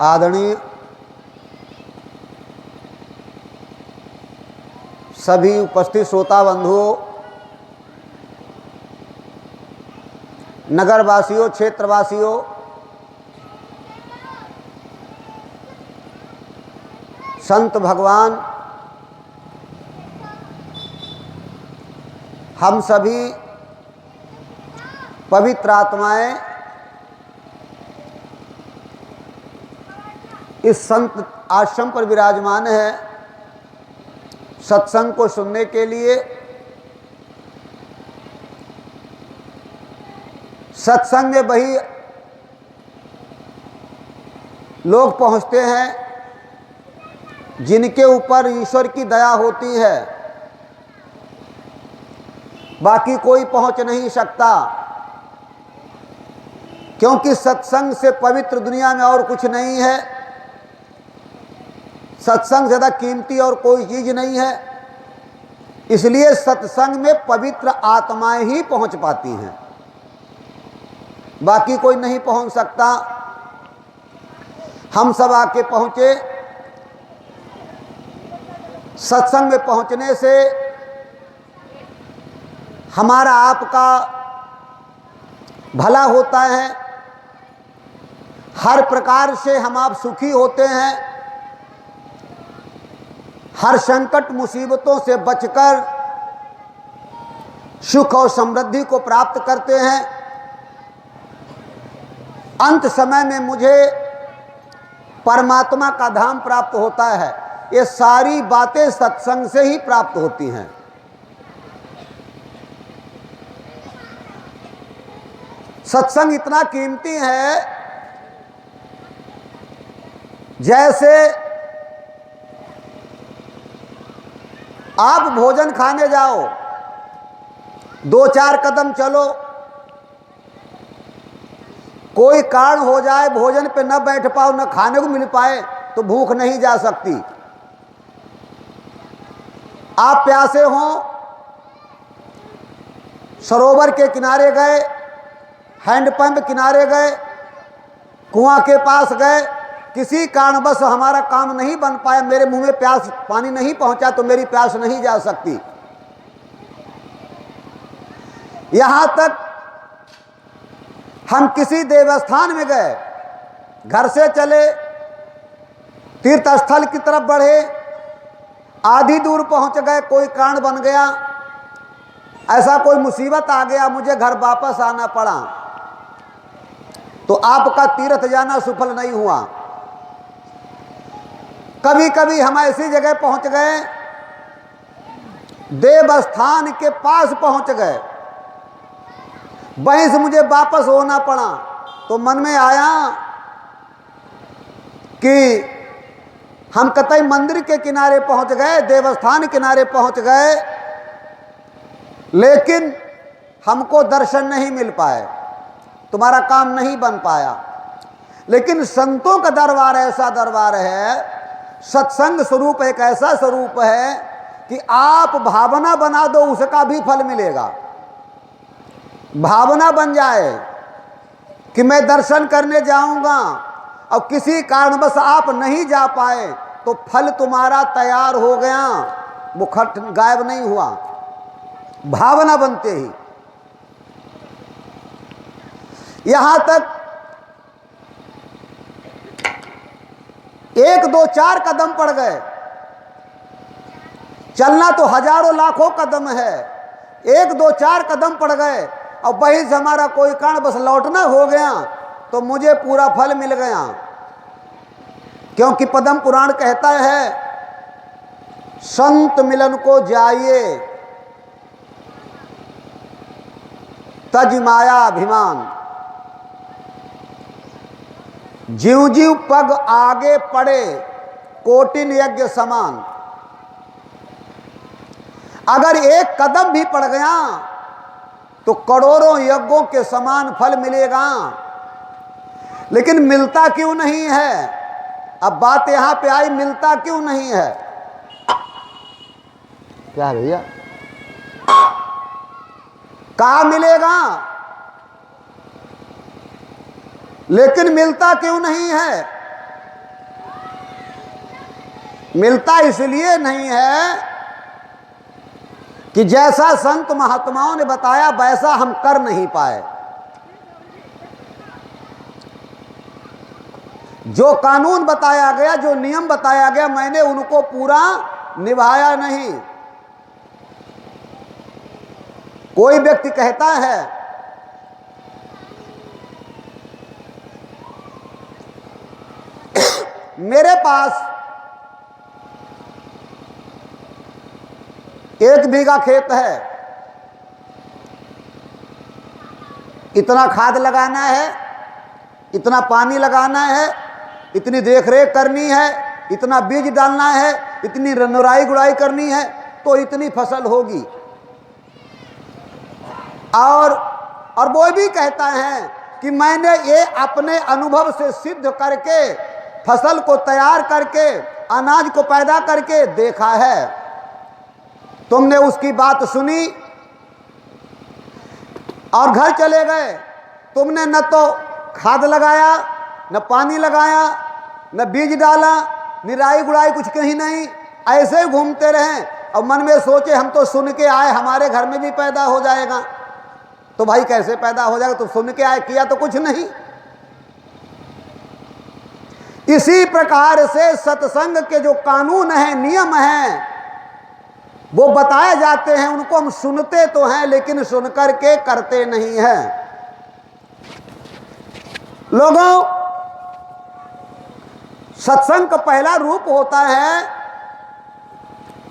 आदरणीय सभी उपस्थित श्रोता बंधुओं, नगरवासियों, क्षेत्रवासियों, संत भगवान, हम सभी पवित्र आत्माएं इस संत आश्रम पर विराजमान है सत्संग को सुनने के लिए। सत्संग में वही लोग पहुंचते हैं जिनके ऊपर ईश्वर की दया होती है, बाकी कोई पहुंच नहीं सकता, क्योंकि सत्संग से पवित्र दुनिया में और कुछ नहीं है। सत्संग ज़्यादा कीमती और कोई चीज़ नहीं है, इसलिए सत्संग में पवित्र आत्माएं ही पहुंच पाती हैं, बाकी कोई नहीं पहुंच सकता। हम सब आके पहुंचे। सत्संग में पहुंचने से हमारा आपका भला होता है, हर प्रकार से हम आप सुखी होते हैं, हर संकट मुसीबतों से बचकर सुख और समृद्धि को प्राप्त करते हैं। अंत समय में मुझे परमात्मा का धाम प्राप्त होता है। ये सारी बातें सत्संग से ही प्राप्त होती हैं। सत्संग इतना कीमती है, जैसे आप भोजन खाने जाओ, 2-4 कदम चलो, कोई कारण हो जाए भोजन पे न बैठ पाओ, न खाने को मिल पाए, तो भूख नहीं जा सकती। आप प्यासे हो, सरोवर के किनारे गए, हैंडपंप किनारे गए, कुआं के पास गए, किसी कारणवश हमारा काम नहीं बन पाया, मेरे मुंह में प्यास पानी नहीं पहुंचा, तो मेरी प्यास नहीं जा सकती। यहां तक हम किसी देवस्थान में गए, घर से चले, तीर्थ स्थल की तरफ बढ़े, आधी दूर पहुंच गए, कोई कारण बन गया, ऐसा कोई मुसीबत आ गया, मुझे घर वापस आना पड़ा, तो आपका तीर्थ जाना सफल नहीं हुआ। कभी कभी हम ऐसी जगह पहुंच गए, देवस्थान के पास पहुंच गए, वहीं से मुझे वापस होना पड़ा, तो मन में आया कि हम कतई मंदिर के किनारे पहुंच गए, देवस्थान किनारे पहुंच गए, लेकिन हमको दर्शन नहीं मिल पाए, तुम्हारा काम नहीं बन पाया। लेकिन संतों का दरबार ऐसा दरबार है, सत्संग स्वरूप एक ऐसा स्वरूप है कि आप भावना बना दो, उसका भी फल मिलेगा। भावना बन जाए कि मैं दर्शन करने जाऊंगा, और किसी कारणवश आप नहीं जा पाए, तो फल तुम्हारा तैयार हो गया, वो खट गायब नहीं हुआ। भावना बनते ही यहां तक 1-2-4 कदम पड़ गए, चलना तो हजारों लाखों कदम है, 1-2-4 कदम पड़ गए, और वहीं से हमारा कोई कारण बस लौटना हो गया, तो मुझे पूरा फल मिल गया। क्योंकि पद्म पुराण कहता है, संत मिलन को जाइए, तज माया अभिमान, ज्यों ज्यों पग आगे पड़े, कोटिन यज्ञ समान। अगर एक कदम भी पड़ गया तो करोड़ों यज्ञों के समान फल मिलेगा। लेकिन मिलता क्यों नहीं है? अब बात यहां पे आई, मिलता क्यों नहीं है? क्या भैया, कहाँ मिलेगा, लेकिन मिलता क्यों नहीं है? मिलता इसलिए नहीं है कि जैसा संत महात्माओं ने बताया वैसा हम कर नहीं पाए। जो कानून बताया गया, जो नियम बताया गया, मैंने उनको पूरा निभाया नहीं। कोई व्यक्ति कहता है मेरे पास 1 बीघा खेत है, इतना खाद लगाना है, इतना पानी लगाना है, इतनी देखरेख करनी है, इतना बीज डालना है, इतनी निराई गुड़ाई करनी है, तो इतनी फसल होगी। और वो भी कहता है कि मैंने ये अपने अनुभव से सिद्ध करके, फसल को तैयार करके, अनाज को पैदा करके देखा है। तुमने उसकी बात सुनी और घर चले गए। तुमने न तो खाद लगाया, न पानी लगाया, न बीज डाला, निराई गुड़ाई कुछ कहीं नहीं, ऐसे ही घूमते रहे और मन में सोचे हम तो सुन के आए, हमारे घर में भी पैदा हो जाएगा। तो भाई कैसे पैदा हो जाएगा? तो सुन के आए, किया तो कुछ नहीं। इसी प्रकार से सत्संग के जो कानून हैं, नियम हैं, वो बताए जाते हैं, उनको हम सुनते तो हैं लेकिन सुनकर के करते नहीं हैं। लोगों, सत्संग का पहला रूप होता है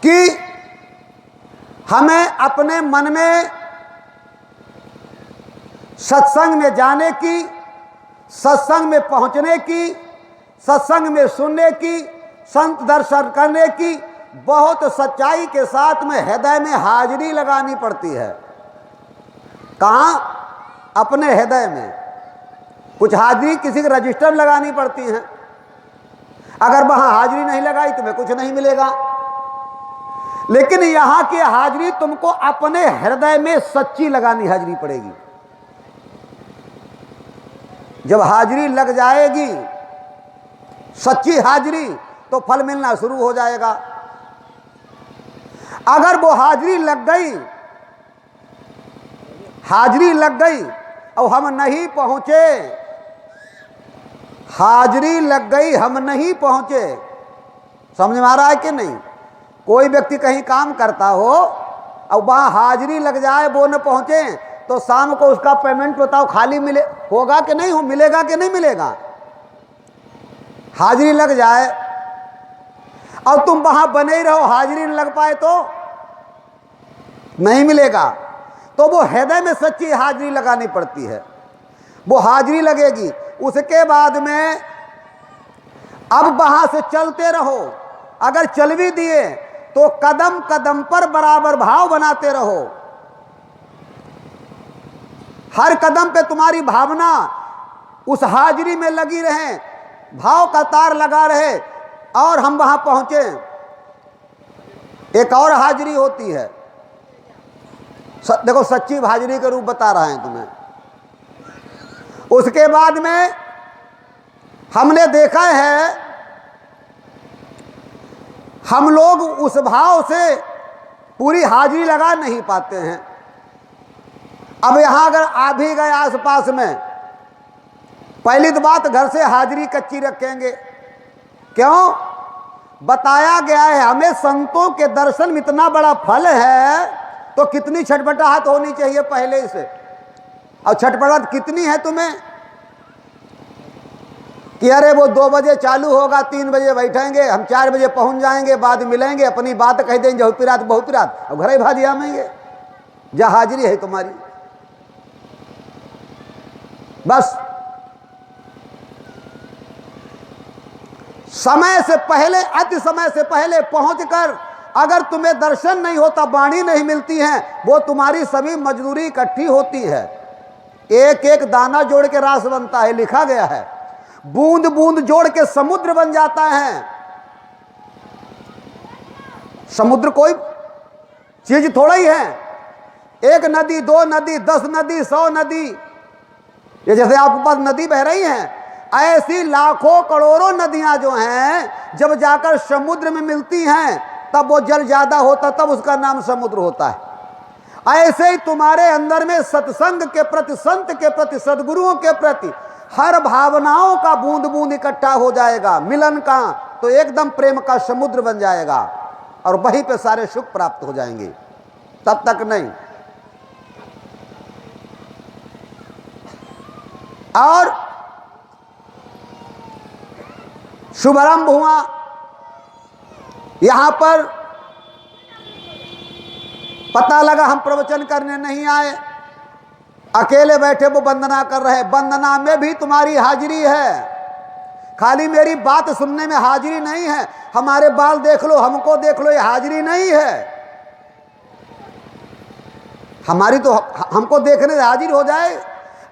कि हमें अपने मन में सत्संग में जाने की, सत्संग में पहुंचने की, सत्संग में सुनने की, संत दर्शन करने की बहुत सच्चाई के साथ में हृदय में हाजिरी लगानी पड़ती है। कहाँ? अपने हृदय में कुछ हाजिरी किसी के रजिस्टर लगानी पड़ती है। अगर वहां हाजिरी नहीं लगाई तुम्हें कुछ नहीं मिलेगा। लेकिन यहां की हाजिरी तुमको अपने हृदय में सच्ची लगानी हाजिरी पड़ेगी। जब हाजिरी लग जाएगी, सच्ची हाजिरी, तो फल मिलना शुरू हो जाएगा। अगर वो हाजिरी लग गई, हाजिरी लग गई और हम नहीं पहुंचे, हाजिरी लग गई हम नहीं पहुंचे, समझ में आ रहा है कि नहीं? कोई व्यक्ति कहीं काम करता हो और वहां हाजिरी लग जाए, वो न पहुंचे, तो शाम को उसका पेमेंट बताओ खाली मिले होगा कि नहीं हो, मिलेगा कि नहीं मिलेगा? हाजिरी लग जाए और तुम वहां बने ही रहो, हाजिरी न लग पाए तो नहीं मिलेगा। तो वो हृदय में सच्ची हाजिरी लगानी पड़ती है। वो हाजिरी लगेगी, उसके बाद में अब वहां से चलते रहो। अगर चल भी दिए तो कदम कदम पर बराबर भाव बनाते रहो। हर कदम पे तुम्हारी भावना उस हाजिरी में लगी रहे, भाव का तार लगा रहे और हम वहां पहुंचे। एक और हाजिरी होती है, देखो सच्ची हाजिरी के रूप बता रहे हैं तुम्हें। उसके बाद में हमने देखा है, हम लोग उस भाव से पूरी हाजिरी लगा नहीं पाते हैं। अब यहां अगर आ भी गए आसपास में, पहली तो बात घर से हाजिरी कच्ची रखेंगे। क्यों? बताया गया है हमें संतों के दर्शन में इतना बड़ा फल है, तो कितनी छटपटाहट होनी चाहिए पहले से। और छटपटाहट कितनी है तुम्हें कि अरे वो 2 बजे चालू होगा, 3 बजे बैठेंगे, हम 4 बजे पहुंच जाएंगे, बाद मिलेंगे, अपनी बात कह देंगे, बहुत रात बहुत रात, और घर ही भाजी आएंगे। जहां हाजिरी है तुम्हारी, बस समय से पहले, अति समय से पहले पहुंचकर अगर तुम्हें दर्शन नहीं होता, वाणी नहीं मिलती है, वो तुम्हारी सभी मजदूरी इकट्ठी होती है। एक एक दाना जोड़ के रास बनता है, लिखा गया है। बूंद बूंद जोड़ के समुद्र बन जाता है। समुद्र कोई चीज थोड़ा ही है। एक नदी, 2 नदी, 10 नदी, 100 नदी, ये जैसे आपके पास नदी बह रही है, ऐसी लाखों करोड़ों नदियां जो हैं जब जाकर समुद्र में मिलती हैं तब वो जल ज्यादा होता, तब उसका नाम समुद्र होता है। ऐसे ही तुम्हारे अंदर में सत्संग के प्रति, संत के प्रति, सदगुरुओं के प्रति हर भावनाओं का बूंद बूंद इकट्ठा हो जाएगा, मिलन का, तो एकदम प्रेम का समुद्र बन जाएगा और वहीं पे सारे सुख प्राप्त हो जाएंगे। तब तक नहीं। और शुभारंभ हुआ, यहां पर पता लगा हम प्रवचन करने नहीं आए, अकेले बैठे वो वंदना कर रहे। वंदना में भी तुम्हारी हाजिरी है, खाली मेरी बात सुनने में हाजिरी नहीं है। हमारे बाल देख लो, हमको देख लो, ये हाजिरी नहीं है हमारी। तो हमको देखने से हाजिर हो जाए।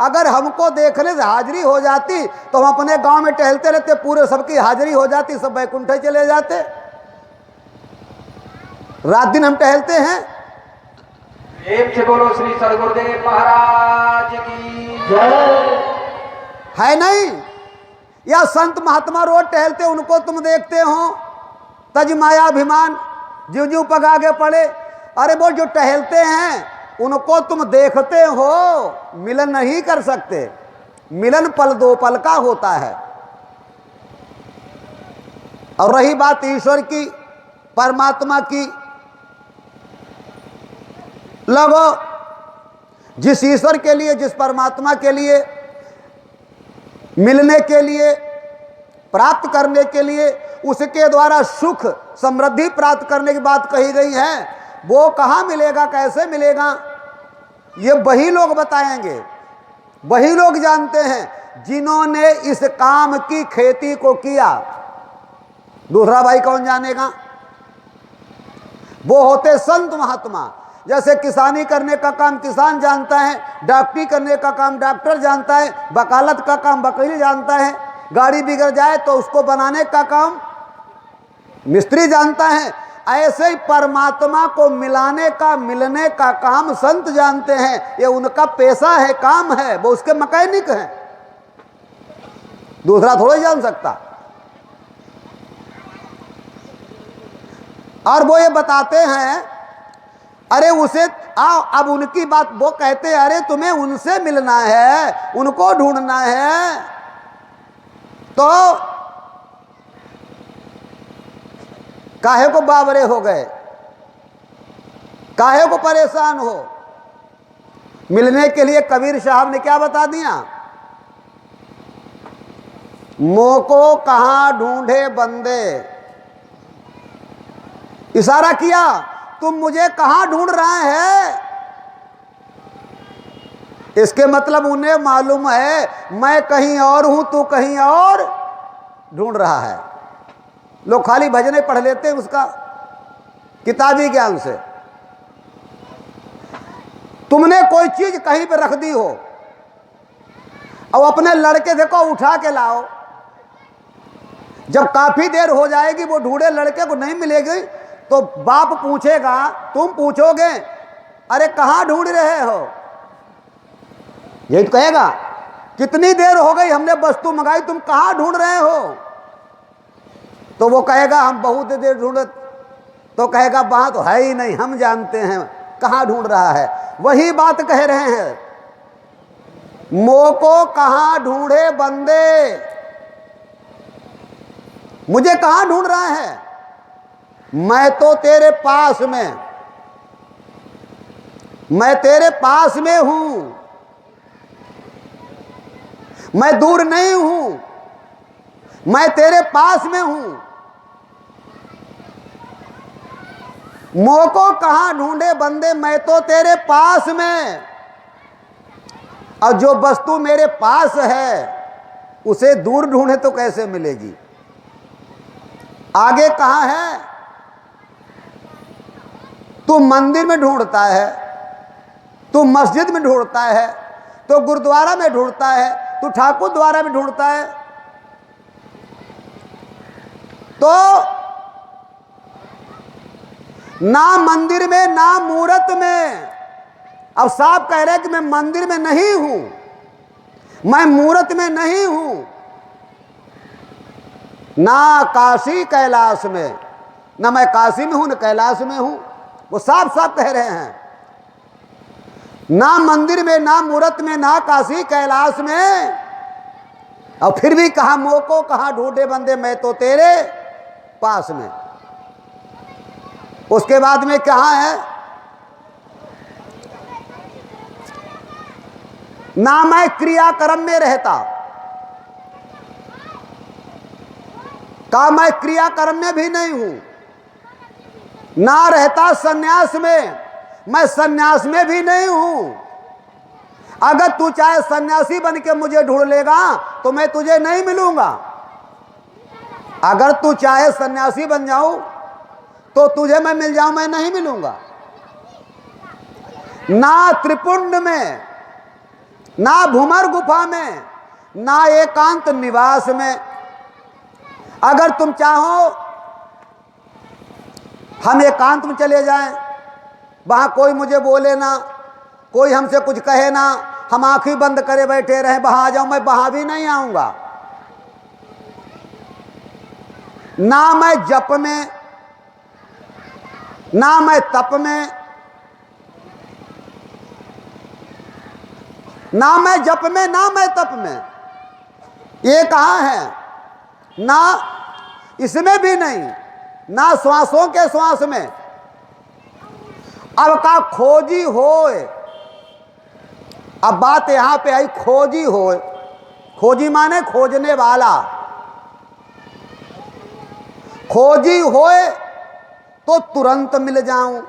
अगर हमको देखने से हाजिरी हो जाती तो हम अपने गांव में टहलते रहते, पूरे सबकी हाजिरी हो जाती, सब बैकुंठ चले जाते। रात दिन हम टहलते हैं। एक से बोलो श्री सदगुरुदेव महाराज की जय। है नहीं? या संत महात्मा रोज टहलते, उनको तुम देखते हो, तज माया अभिमान जीव जीव पग आगे पड़े। अरे वो जो टहलते हैं उनको तुम देखते हो, मिलन नहीं कर सकते। मिलन पल दो पल का होता है। और रही बात ईश्वर की, परमात्मा की, लगो जिस ईश्वर के लिए, जिस परमात्मा के लिए, मिलने के लिए, प्राप्त करने के लिए, उसके द्वारा सुख समृद्धि प्राप्त करने की बात कही गई है, वो कहाँ मिलेगा, कैसे मिलेगा, ये वही लोग बताएंगे। वही लोग जानते हैं जिन्होंने इस काम की खेती को किया। दूसरा भाई कौन जानेगा? वो होते संत महात्मा। जैसे किसानी करने का काम किसान जानता है, डॉक्टरी करने का काम डॉक्टर जानता है, वकालत का काम वकील जानता है, गाड़ी बिगड़ जाए तो उसको बनाने का काम मिस्त्री जानता है। ऐसे ही परमात्मा को मिलाने का, मिलने का काम संत जानते हैं। ये उनका पेशा है, काम है, वो उसके मैकेनिक हैं, दूसरा थोड़ा जान सकता। और वो ये बताते हैं, अरे उसे आओ, अब उनकी बात वो कहते हैं, अरे तुम्हें उनसे मिलना है, उनको ढूंढना है, तो काहे को बावरे हो गए, काहे को परेशान हो। मिलने के लिए कबीर साहब ने क्या बता दिया? मोह को कहां ढूंढे बंदे। इशारा किया, तुम मुझे कहां ढूंढ रहे हैं। इसके मतलब उन्हें मालूम है मैं कहीं और हूं, तू कहीं और ढूंढ रहा है। लोग खाली भजने पढ़ लेते हैं उसका किताबी ज्ञान से। तुमने कोई चीज कहीं पे रख दी हो और अपने लड़के से को उठा के लाओ, जब काफी देर हो जाएगी वो ढूंढे लड़के को नहीं मिलेगी तो बाप पूछेगा, तुम पूछोगे अरे कहां ढूंढ रहे हो, यही तो कहेगा। कितनी देर हो गई हमने वस्तु मंगाई, तुम कहां ढूंढ रहे हो। तो वो कहेगा हम बहुत देर ढूंढे, तो कहेगा वहां तो है ही नहीं, हम जानते हैं कहां ढूंढ रहा है। वही बात कह रहे हैं, मोह को कहां ढूंढे बंदे, मुझे कहां ढूंढ रहा है। मैं तो तेरे पास में, मैं तेरे पास में हूं, मैं दूर नहीं हूं, मैं तेरे पास में हूं। मोह को कहां ढूंढे बंदे, मैं तो तेरे पास में, और जो वस्तु मेरे पास है उसे दूर ढूंढे तो कैसे मिलेगी। आगे कहां है, तू मंदिर में ढूंढता है, तू मस्जिद में ढूंढता है, तो गुरुद्वारा में ढूंढता है, तू ठाकुर द्वारा में ढूंढता है। तो ना मंदिर में ना मूरत में। अब साहब कह रहे हैं कि मैं मंदिर में नहीं हूं, मैं मूरत में नहीं हूं, ना काशी कैलाश में, ना मैं काशी में हूं न कैलाश में हूं। वो साफ साफ कह रहे हैं, ना मंदिर में, ना मूर्त में, ना काशी कैलाश में। और फिर भी कहा मोको कहाँ ढूंढे बंदे, मैं तो तेरे पास में। उसके बाद में कहा है, ना मैं क्रियाक्रम में रहता, कहा मैं क्रियाक्रम में भी नहीं हूं, ना रहता सन्यास में, मैं सन्यास में भी नहीं हूं। अगर तू चाहे सन्यासी बन के मुझे ढूंढ लेगा तो मैं तुझे नहीं मिलूंगा। अगर तू चाहे सन्यासी बन जाऊं तो तुझे मैं मिल जाऊं, मैं नहीं मिलूंगा। ना त्रिपुंड में, ना भूमर गुफा में, ना एकांत निवास में। अगर तुम चाहो हम एकांत में चले जाएं, वहां कोई मुझे बोले ना, कोई हमसे कुछ कहे ना, हम आंखें बंद करे बैठे रहे, वहां आ जाऊं, मैं वहां भी नहीं आऊंगा। ना मैं जप में, ना मैं तप में, ना मैं जप में, ना मैं तप में। ये कहाँ है? ना इसमें भी नहीं, ना श्वासों के श्वास में। अब का खोजी होए, अब बात यहां पे आई, खोजी होए। खोजी माने खोजने वाला। खोजी होए तो तुरंत मिल जाऊं,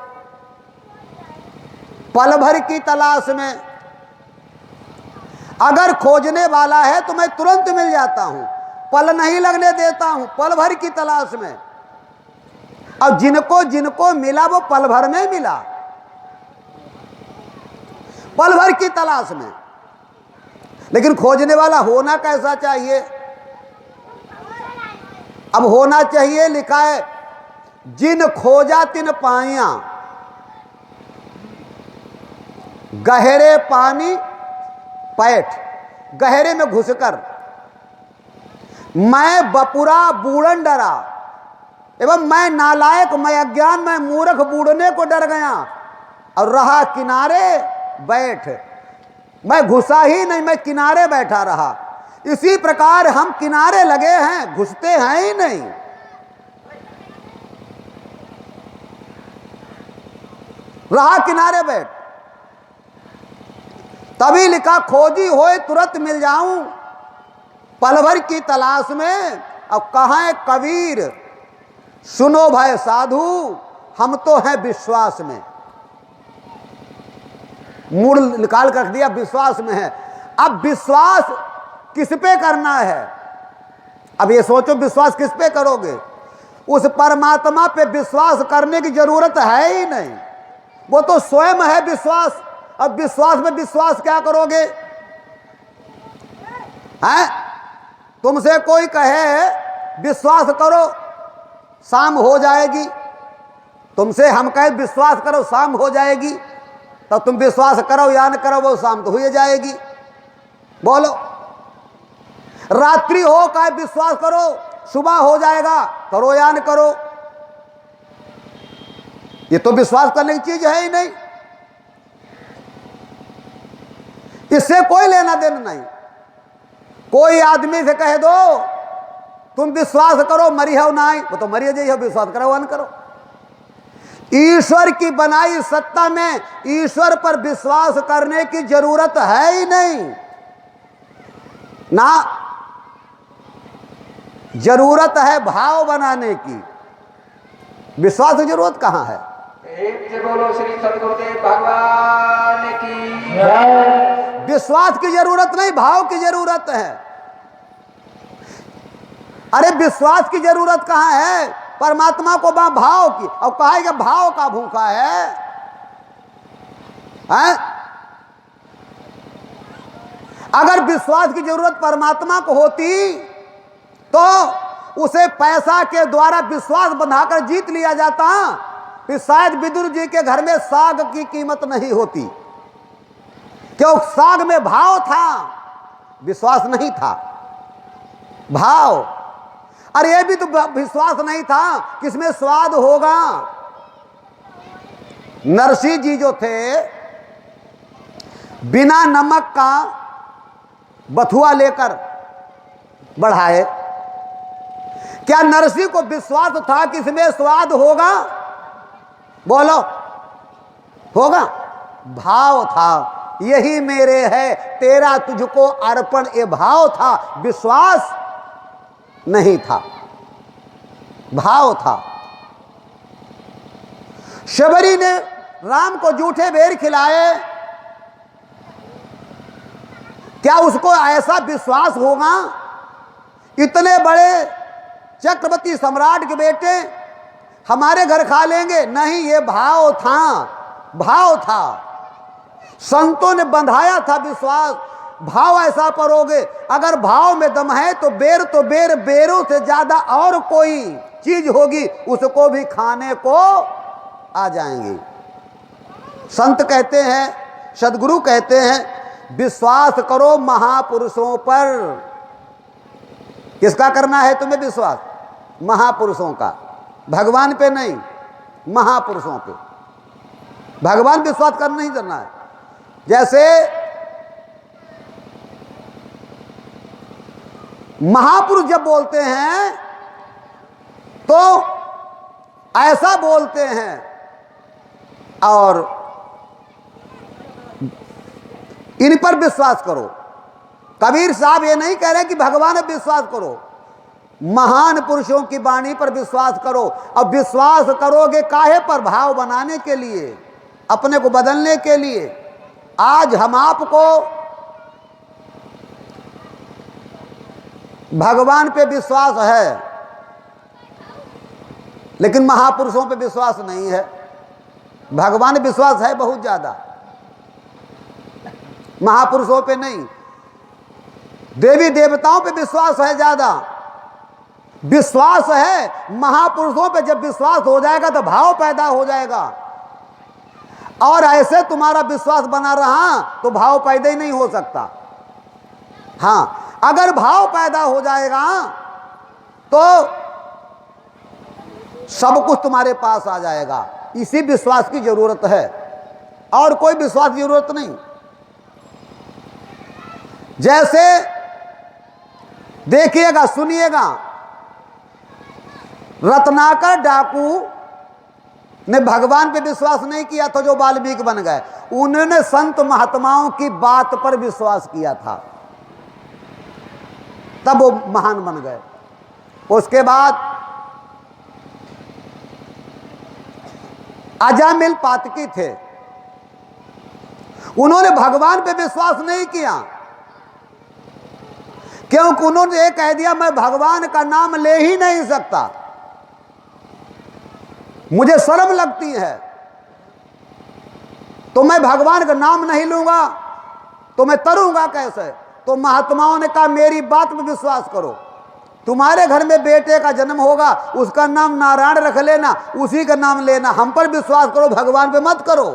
पल भर की तलाश में। अगर खोजने वाला है तो मैं तुरंत मिल जाता हूं, पल नहीं लगने देता हूं, पल भर की तलाश में। अब जिनको जिनको मिला वो पल भर में मिला, पल भर की तलाश में। लेकिन खोजने वाला होना कैसा चाहिए? अब होना चाहिए, लिखा है जिन खोजा तिन पाइया, गहरे पानी पैठ, गहरे में घुसकर। मैं बपुरा बूढ़न डरा, एवं मैं नालायक, मैं अज्ञान, मैं मूर्ख बूढ़ने को डर गया और रहा किनारे बैठ। मैं घुसा ही नहीं, मैं किनारे बैठा रहा। इसी प्रकार हम किनारे लगे हैं, घुसते हैं ही नहीं। रहा किनारे बैठ। तभी लिखा खोजी होए तुरंत मिल जाऊं, पल भर की तलाश में। अब कहाँ है कबीर, सुनो भाई साधु, हम तो हैं विश्वास में। मूल निकाल कर रख दिया, विश्वास में है। अब विश्वास किस पे करना है? अब ये सोचो, विश्वास किस पे करोगे? उस परमात्मा पे विश्वास करने की जरूरत है ही नहीं, वो तो स्वयं है विश्वास। अब विश्वास में विश्वास क्या करोगे? हैं? तुमसे कोई कहे विश्वास करो शाम हो जाएगी, तुमसे हम कहे विश्वास करो शाम हो जाएगी, तो तुम विश्वास करो या न करो, वो शाम तो हुई जाएगी। बोलो, रात्रि हो कहे विश्वास करो सुबह हो जाएगा, करो या न करो। ये तो विश्वास करने की चीज है ही नहीं, इससे कोई लेना देना नहीं। कोई आदमी से कह दो तुम विश्वास करो मरी हो ना, वो तो मरी जाइए, विश्वास करो न करो। ईश्वर की बनाई सत्ता में ईश्वर पर विश्वास करने की जरूरत है ही नहीं ना, जरूरत है भाव बनाने की। विश्वास की जरूरत कहां है? एक से बोलो श्री सद्गुरुदेव भगवान की जय। विश्वास की जरूरत नहीं, भाव की जरूरत है। अरे विश्वास की जरूरत कहां है? परमात्मा को भाव की। और कहा है कि भाव का भूखा है, हैं? अगर विश्वास की जरूरत परमात्मा को होती तो उसे पैसा के द्वारा विश्वास बंधाकर जीत लिया जाता, फिर शायद विदुर जी के घर में साग की कीमत नहीं होती। क्यों? साग में भाव था, विश्वास नहीं था। भाव। अरे ये भी तो विश्वास नहीं था कि इसमें स्वाद होगा। नरसिंह जी जो थे बिना नमक का बथुआ लेकर बढ़ाए। क्या नरसिंह को विश्वास था कि इसमें स्वाद होगा? बोलो, होगा? भाव था, यही मेरे है तेरा तुझको अर्पण, ये भाव था, विश्वास नहीं था, भाव था। शबरी ने राम को जूठे बेर खिलाए, क्या उसको ऐसा विश्वास होगा इतने बड़े चक्रवर्ती सम्राट के बेटे हमारे घर खा लेंगे? नहीं, ये भाव था, भाव था। संतों ने बंधाया था विश्वास। भाव ऐसा परोगे, अगर भाव में दम है तो बेर बेरों से ज्यादा और कोई चीज होगी उसको भी खाने को आ जाएंगी। संत कहते हैं, सदगुरु कहते हैं, विश्वास करो महापुरुषों पर। किसका करना है तुम्हें विश्वास? महापुरुषों का, भगवान पे नहीं, महापुरुषों पे। भगवान विश्वास करना नहीं करना है। जैसे महापुरुष जब बोलते हैं तो ऐसा बोलते हैं, और इन पर विश्वास करो। कबीर साहब ये नहीं कह रहे कि भगवान पर विश्वास करो, महान पुरुषों की वाणी पर विश्वास करो। अब विश्वास करोगे काहे पर? भाव बनाने के लिए, अपने को बदलने के लिए। आज हम आपको भगवान पे विश्वास है लेकिन महापुरुषों पे विश्वास नहीं है। भगवान विश्वास है बहुत ज्यादा, महापुरुषों पे नहीं। देवी देवताओं पे विश्वास है ज्यादा, विश्वास है महापुरुषों पे। जब विश्वास हो जाएगा तो भाव पैदा हो जाएगा, और ऐसे तुम्हारा विश्वास बना रहा तो भाव पैदा ही नहीं हो सकता। हाँ, अगर भाव पैदा हो जाएगा तो सब कुछ तुम्हारे पास आ जाएगा। इसी विश्वास की जरूरत है, और कोई विश्वास की जरूरत नहीं। जैसे देखिएगा, सुनिएगा, रत्नाकर डाकू ने भगवान पे विश्वास नहीं किया था जो वाल्मीकि बन गए। उन्होंने संत महात्माओं की बात पर विश्वास किया था, तब वो महान बन गए। उसके बाद अजामिल पातकी थे, उन्होंने भगवान पे विश्वास नहीं किया, क्योंकि उन्होंने ये कह दिया मैं भगवान का नाम ले ही नहीं सकता, मुझे शर्म लगती है, तो मैं भगवान का नाम नहीं लूंगा तो मैं तरूंगा कैसे? तो महात्माओं ने कहा मेरी बात में विश्वास करो, तुम्हारे घर में बेटे का जन्म होगा, उसका नाम नारायण रख लेना, उसी का नाम लेना, हम पर विश्वास करो, भगवान पे मत करो।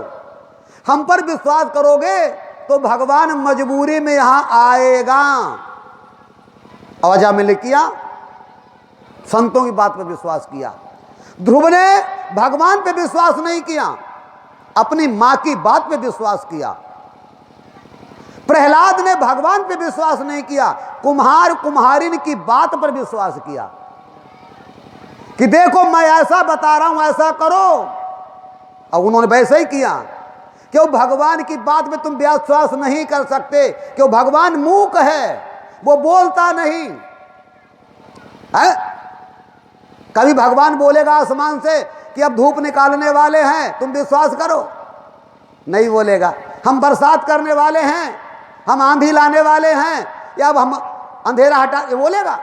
हम पर विश्वास करोगे तो भगवान मजबूरी में यहां आएगा। अजामिल ने किया, संतों की बात पर विश्वास किया। ध्रुव ने भगवान पे विश्वास नहीं किया, अपनी मां की बात पे विश्वास किया। प्रहलाद ने भगवान पे विश्वास नहीं किया, कुम्हार कुम्हारिन की बात पर विश्वास किया कि देखो मैं ऐसा बता रहा हूं, ऐसा करो, और उन्होंने वैसे ही किया। क्यों? भगवान की बात में तुम विश्वास नहीं कर सकते, क्यों? भगवान मूक है, वो बोलता नहीं है। कभी भगवान बोलेगा आसमान से कि अब धूप निकालने वाले हैं, तुम विश्वास करो? नहीं बोलेगा। हम बरसात करने वाले हैं, हम आंधी लाने वाले हैं, या अब हम अंधेरा हटा, ये बोलेगा?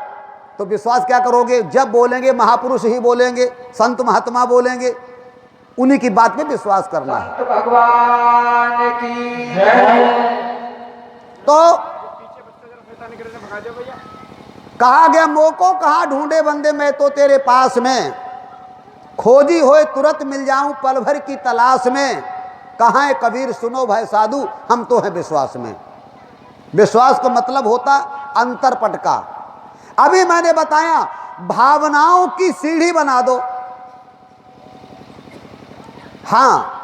तो विश्वास क्या करोगे? जब बोलेंगे महापुरुष ही बोलेंगे, संत महात्मा बोलेंगे, उन्हीं की बात पे विश्वास करना है। संत भगवान की जय। तो कहा गया मोको कहा ढूंढे बंदे मैं तो तेरे पास में, खोजी होए तुरंत मिल जाऊं पल भर की तलाश में, कहाँ है कबीर सुनो भाई साधु हम तो हैं विश्वास में। विश्वास का मतलब होता अंतर पटका। अभी मैंने बताया भावनाओं की सीढ़ी बना दो। हाँ,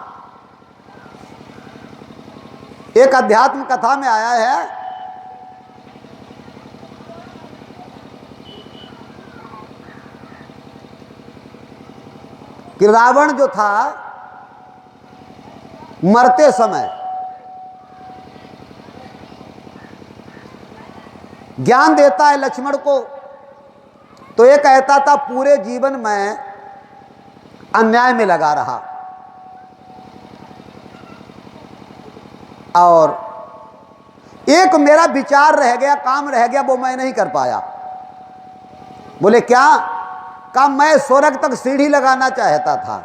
एक अध्यात्म कथा में आया है कि रावण जो था मरते समय ज्ञान देता है लक्ष्मण को, तो ये कहता था पूरे जीवन में अन्याय में लगा रहा और एक मेरा विचार रह गया, काम रह गया, वो मैं नहीं कर पाया। बोले क्या? कहा मैं स्वर्ग तक सीढ़ी लगाना चाहता था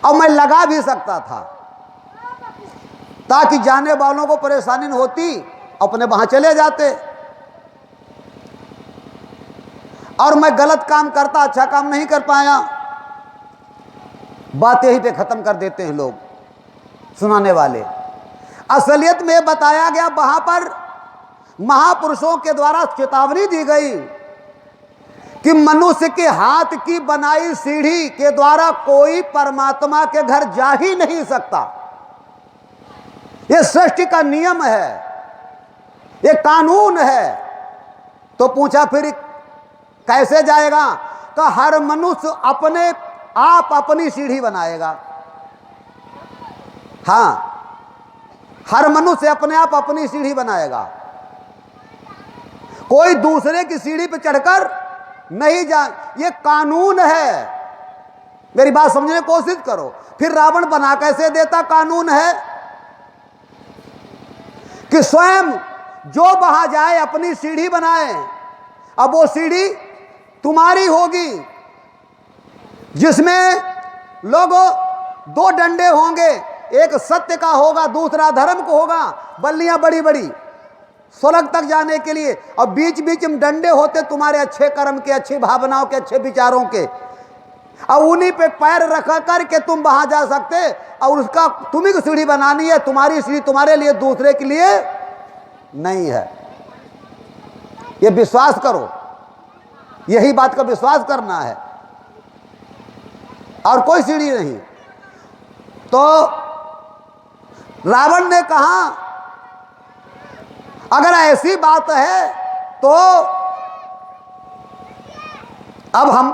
और मैं लगा भी सकता था ताकि जाने वालों को परेशानी न होती, अपने वहां चले जाते। और मैं गलत काम करता, अच्छा काम नहीं कर पाया। बात यहीं पे खत्म कर देते हैं लोग सुनाने वाले। असलियत में बताया गया, वहां पर महापुरुषों के द्वारा चेतावनी दी गई कि मनुष्य के हाथ की बनाई सीढ़ी के द्वारा कोई परमात्मा के घर जा ही नहीं सकता। यह सृष्टि का नियम है, यह कानून है। तो पूछा फिर कैसे जाएगा? तो हर मनुष्य अपने आप अपनी सीढ़ी बनाएगा। हाँ, हर मनुष्य अपने आप अपनी सीढ़ी बनाएगा। कोई दूसरे की सीढ़ी पर चढ़कर नहीं जा, ये कानून है। मेरी बात समझने की कोशिश करो। फिर रावण बना कैसे देता? कानून है कि स्वयं जो वहां जाए अपनी सीढ़ी बनाए। अब वो सीढ़ी तुम्हारी होगी जिसमें लोगों दो डंडे होंगे, एक सत्य का होगा, दूसरा धर्म को होगा, बल्लियां बड़ी बड़ी स्वर्ग तक जाने के लिए, और बीच बीच में डंडे होते तुम्हारे अच्छे कर्म के, अच्छी भावनाओं के, अच्छे विचारों के, और उन्हीं पे पैर रख करके तुम वहां जा सकते। और उसका तुम्ही को सीढ़ी बनानी है, तुम्हारी सीढ़ी तुम्हारे लिए, दूसरे के लिए नहीं है। ये विश्वास करो, यही बात का विश्वास करना है, और कोई सीढ़ी नहीं। तो रावण ने कहा अगर ऐसी बात है तो अब हम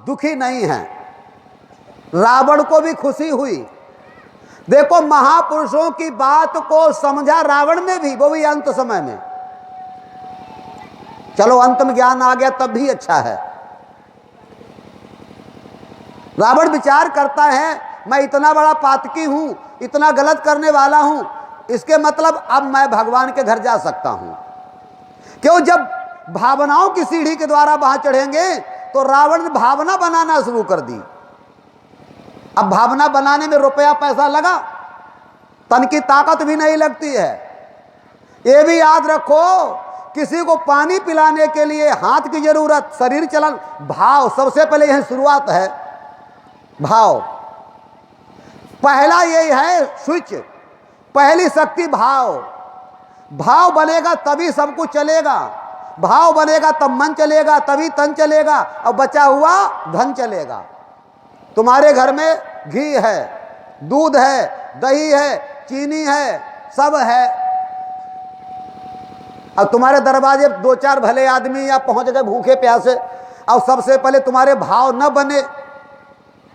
दुखी नहीं हैं। रावण को भी खुशी हुई। देखो, महापुरुषों की बात को समझा रावण ने भी, वो भी अंत समय में। चलो अंत में ज्ञान आ गया तब भी अच्छा है। रावण विचार करता है मैं इतना बड़ा पातकी हूं, इतना गलत करने वाला हूं, इसके मतलब अब मैं भगवान के घर जा सकता हूं। क्यों? जब भावनाओं की सीढ़ी के द्वारा वहां चढ़ेंगे तो रावण ने भावना बनाना शुरू कर दी। अब भावना बनाने में रुपया पैसा लगा, तन की ताकत भी नहीं लगती है। ये भी याद रखो, किसी को पानी पिलाने के लिए हाथ की जरूरत, शरीर चलन, भाव सबसे पहले यह शुरुआत है। भाव पहला यही है स्विच, पहली शक्ति भाव। भाव बनेगा तभी सब कुछ चलेगा, भाव बनेगा तब मन चलेगा, तभी तन चलेगा, और बचा हुआ धन चलेगा। तुम्हारे घर में घी है, दूध है, दही है, चीनी है, सब है, और तुम्हारे दरवाजे दो चार भले आदमी या पहुंच गए भूखे प्यासे, और सबसे पहले तुम्हारे भाव न बने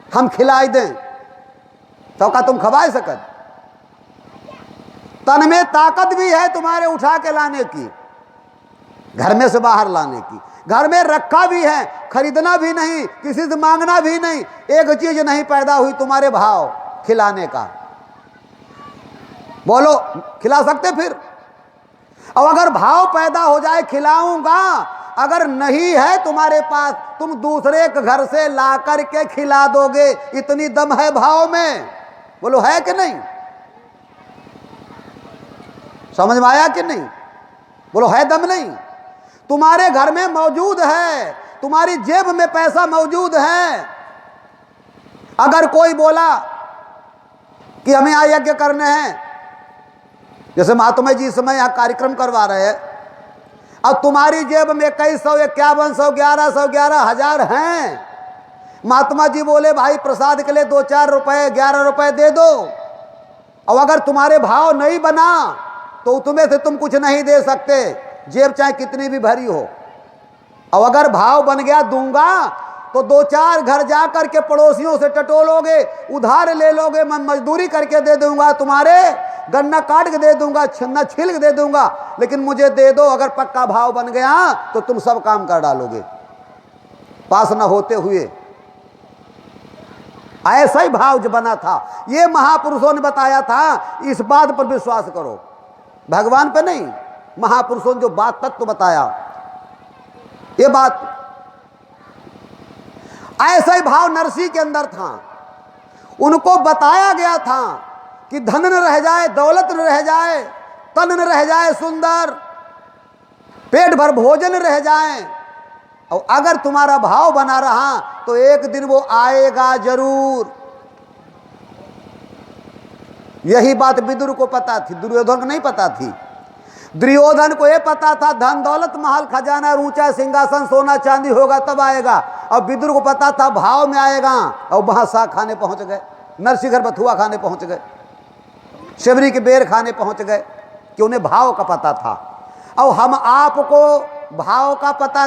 हम खिलाई दें तो क्या तुम खवाए सकत? तन में ताकत भी है तुम्हारे उठा के लाने की, घर में से बाहर लाने की, घर में रखा भी है, खरीदना भी नहीं, किसी से मांगना भी नहीं। एक चीज नहीं पैदा हुई तुम्हारे भाव खिलाने का। बोलो खिला सकते फिर? और अगर भाव पैदा हो जाए खिलाऊंगा, अगर नहीं है तुम्हारे पास, तुम दूसरे के घर से ला करके खिला दोगे, इतनी दम है भाव में। बोलो है कि नहीं? समझ में आया कि नहीं? बोलो है दम नहीं? तुम्हारे घर में मौजूद है, तुम्हारी जेब में पैसा मौजूद है। अगर कोई बोला कि हमें यहाँ यज्ञ करने हैं, जैसे महात्मा जी इस समय यहाँ कार्यक्रम करवा रहे हैं, अब तुम्हारी जेब में कई 100, 5100, 1100, 11,000 हैं। महात्मा जी बोले भाई प्रसाद के लिए 2-4 रुपए, 11 रुपए दे दो। और अगर तुम्हारे भाव नहीं बना तो तुम्हें से तुम कुछ नहीं दे सकते, जेब चाहे कितनी भी भरी हो। और अगर भाव बन गया दूंगा तो 2-4 घर जा करके पड़ोसियों से टटोलोगे, उधार ले लोगे, मैं मजदूरी करके दे दूंगा, तुम्हारे गन्ना काट के दे दूंगा, छन्ना छील के दे दूंगा, लेकिन मुझे दे दो। अगर पक्का भाव बन गया तो तुम सब काम कर डालोगे पास न होते हुए। ऐसा ही भाव जो बना था, ये महापुरुषों ने बताया था। इस बात पर विश्वास करो, भगवान पे नहीं, महापुरुषों ने जो बात तत्व बताया, ये बात ऐसा ही भाव नरसिंह के अंदर था। उनको बताया गया था कि धन न रह जाए, दौलत न रह जाए, तन न रह जाए सुंदर, पेट भर भोजन रह जाए, और अगर तुम्हारा भाव बना रहा तो एक दिन वो आएगा जरूर। यही बात विदुर को पता थी, दुर्योधन को नहीं पता थी। दुर्योधन को यह पता था धन दौलत महल खजाना ऊंचा सिंहासन सोना चांदी होगा तब आएगा, और विदुर को पता था भाव में आएगा। और वहां साग खाने पहुंच गए, नरसिंह बथुआ खाने पहुंच गए, शबरी के बेर खाने पहुंच गए, कि उन्हें भाव का पता था। और हम आपको भाव का पता